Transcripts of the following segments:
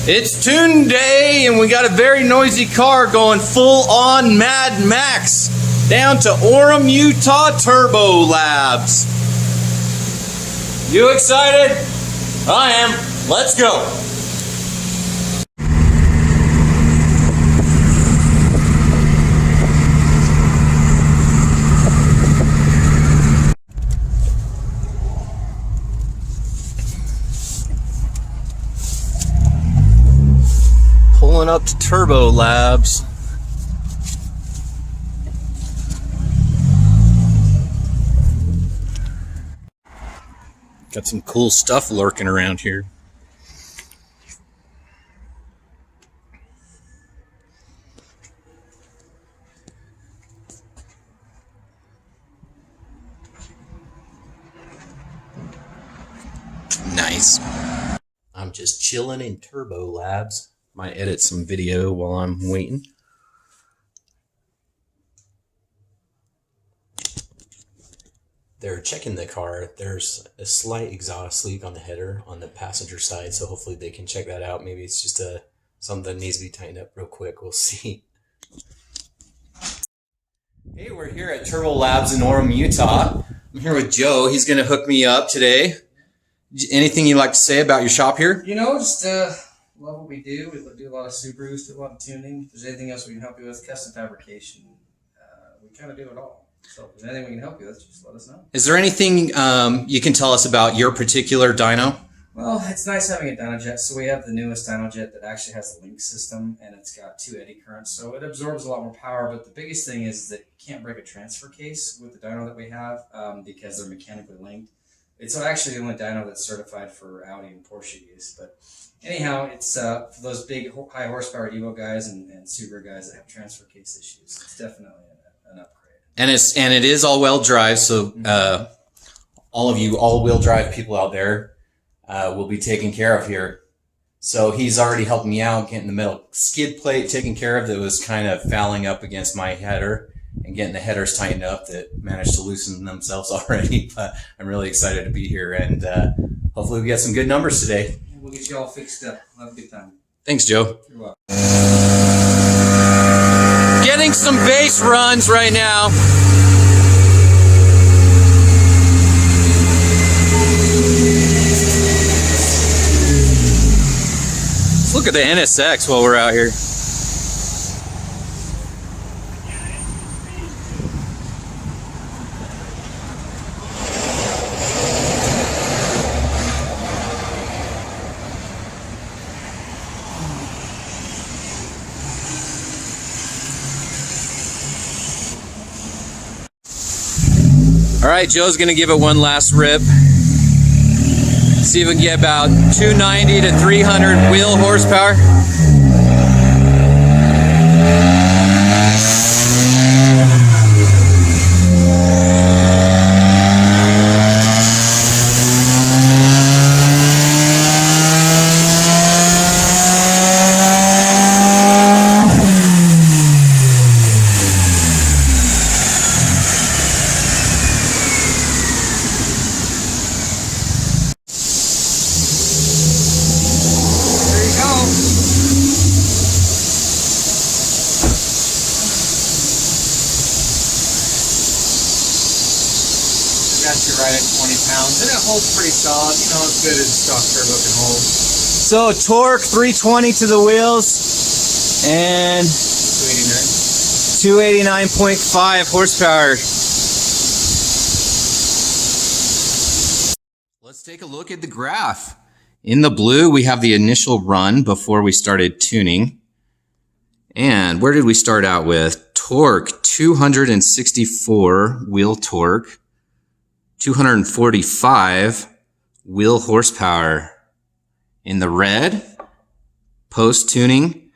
It's tune day and we got a very noisy car going full on Mad Max down to Orem, Utah TurboLabs. You excited? I am. Let's go. Pulling up to TurboLabs. Got some cool stuff lurking around here. Nice. I'm just chilling in TurboLabs. Might edit some video while I'm waiting. They're checking the car. There's a slight exhaust leak on the header on the passenger side, so hopefully they can check that out. Maybe it's just something that needs to be tightened up real quick. We'll see. Hey, we're here at TurboLabs in Orem, Utah. I'm here with Joe. He's going to hook me up today. Anything you'd like to say about your shop here? You know, just love what we do. We do a lot of Subarus, do a lot of tuning. If there's anything else we can help you with, custom fabrication, we kind of do it all. So if there's anything we can help you with, just let us know. Is there anything you can tell us about your particular dyno? Well, it's nice having a dyno jet. So we have the newest dyno jet that actually has the link system, and it's got 2 eddy currents. So it absorbs a lot more power, but the biggest thing is that you can't break a transfer case with the dyno that we have because they're mechanically linked. It's actually the only dyno that's certified for Audi and Porsche use. But anyhow, it's for those big high horsepower Evo guys and Subaru guys that have transfer case issues. It's definitely an upgrade. And it is all-wheel drive, so all of you all-wheel drive people out there will be taken care of here. So he's already helped me out getting the metal skid plate taken care of that was kind of fouling up against my header, and getting the headers tightened up that managed to loosen themselves already. But I'm really excited to be here, and hopefully we get some good numbers today. We'll get you all fixed up. We'll have a good time. Thanks, Joe. You're welcome. Getting some bass runs right now. Let's look at the NSX while we're out here. All right, Joe's gonna give it one last rip. See if we can get about 290 to 300 wheel horsepower. Got you right at 20 pounds, and it holds pretty solid. You know, as good as stock turbo can hold. So torque 320 to the wheels and 289.5 horsepower. Let's take a look at the graph. In the blue, we have the initial run before we started tuning. And where did we start out with? Torque, 264 wheel torque. 245 wheel horsepower. In the red, post-tuning,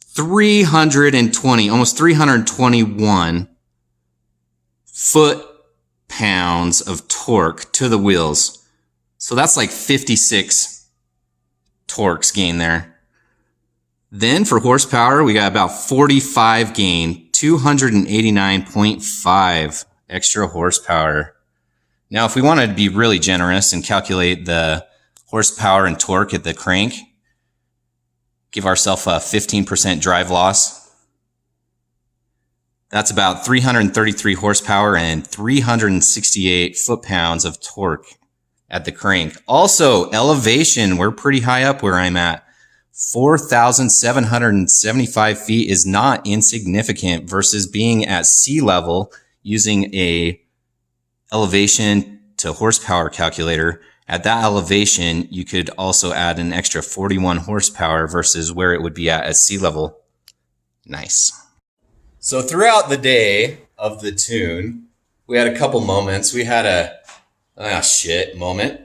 320, almost 321 foot-pounds of torque to the wheels. So that's like 56 torques gain there. Then for horsepower, we got about 45 gain, 289.5 extra horsepower. Now, if we wanted to be really generous and calculate the horsepower and torque at the crank, give ourselves a 15% drive loss. That's about 333 horsepower and 368 foot-pounds of torque at the crank. Also, elevation, we're pretty high up where I'm at. 4,775 feet is not insignificant versus being at sea level using a elevation to horsepower calculator. At that elevation, you could also add an extra 41 horsepower versus where it would be at sea level. Nice. So throughout the day of the tune, we had a couple moments. We had a, oh shit moment.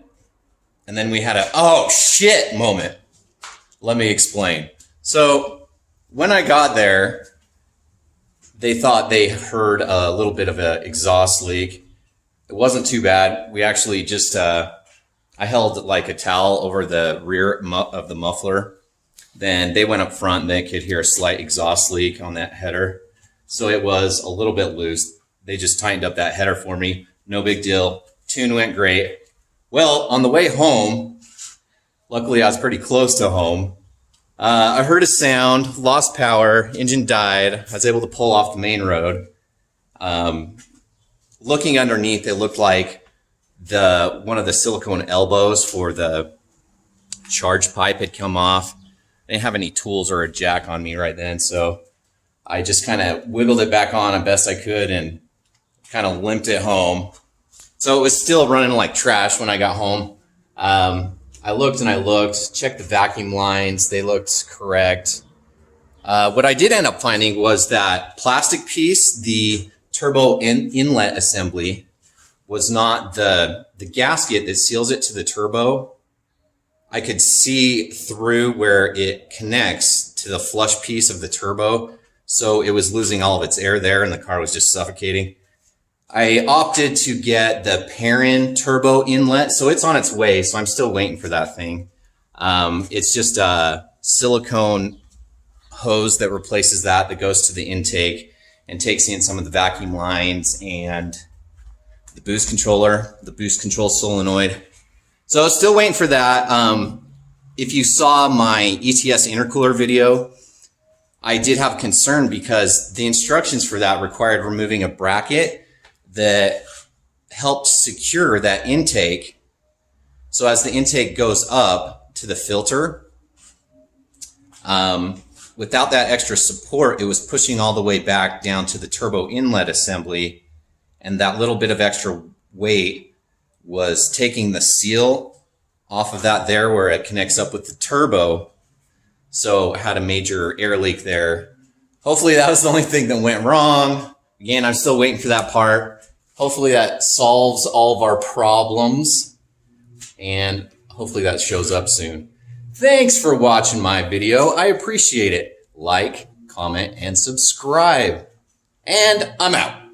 And then we had a, oh shit moment. Let me explain. So when I got there, they thought they heard a little bit of an exhaust leak. It wasn't too bad. We actually just, I held like a towel over the rear of the muffler. Then they went up front and they could hear a slight exhaust leak on that header. So it was a little bit loose. They just tightened up that header for me. No big deal. Tune went great. Well, on the way home, luckily I was pretty close to home. I heard a sound, lost power, engine died. I was able to pull off the main road. Looking underneath, it looked like one of the silicone elbows for the charge pipe had come off. I didn't have any tools or a jack on me right then, so I just kind of wiggled it back on as best I could and kind of limped it home. So it was still running like trash when I got home. I looked and I looked, checked the vacuum lines. They looked correct. What I did end up finding was that plastic piece, the turbo inlet assembly, was not the gasket that seals it to the turbo. I could see through where it connects to the flush piece of the turbo. So it was losing all of its air there and the car was just suffocating. I opted to get the Perrin turbo inlet. So it's on its way. So I'm still waiting for that thing. It's just a silicone hose that replaces that goes to the intake and takes in some of the vacuum lines and the boost controller, the boost control solenoid. So still waiting for that. If you saw my ETS intercooler video, I did have concern because the instructions for that required removing a bracket that helped secure that intake. So as the intake goes up to the filter, without that extra support, it was pushing all the way back down to the turbo inlet assembly. And that little bit of extra weight was taking the seal off of that there where it connects up with the turbo. So I had a major air leak there. Hopefully that was the only thing that went wrong. Again, I'm still waiting for that part. Hopefully that solves all of our problems. And hopefully that shows up soon. Thanks for watching my video. I appreciate it. Like, comment, and subscribe. And I'm out.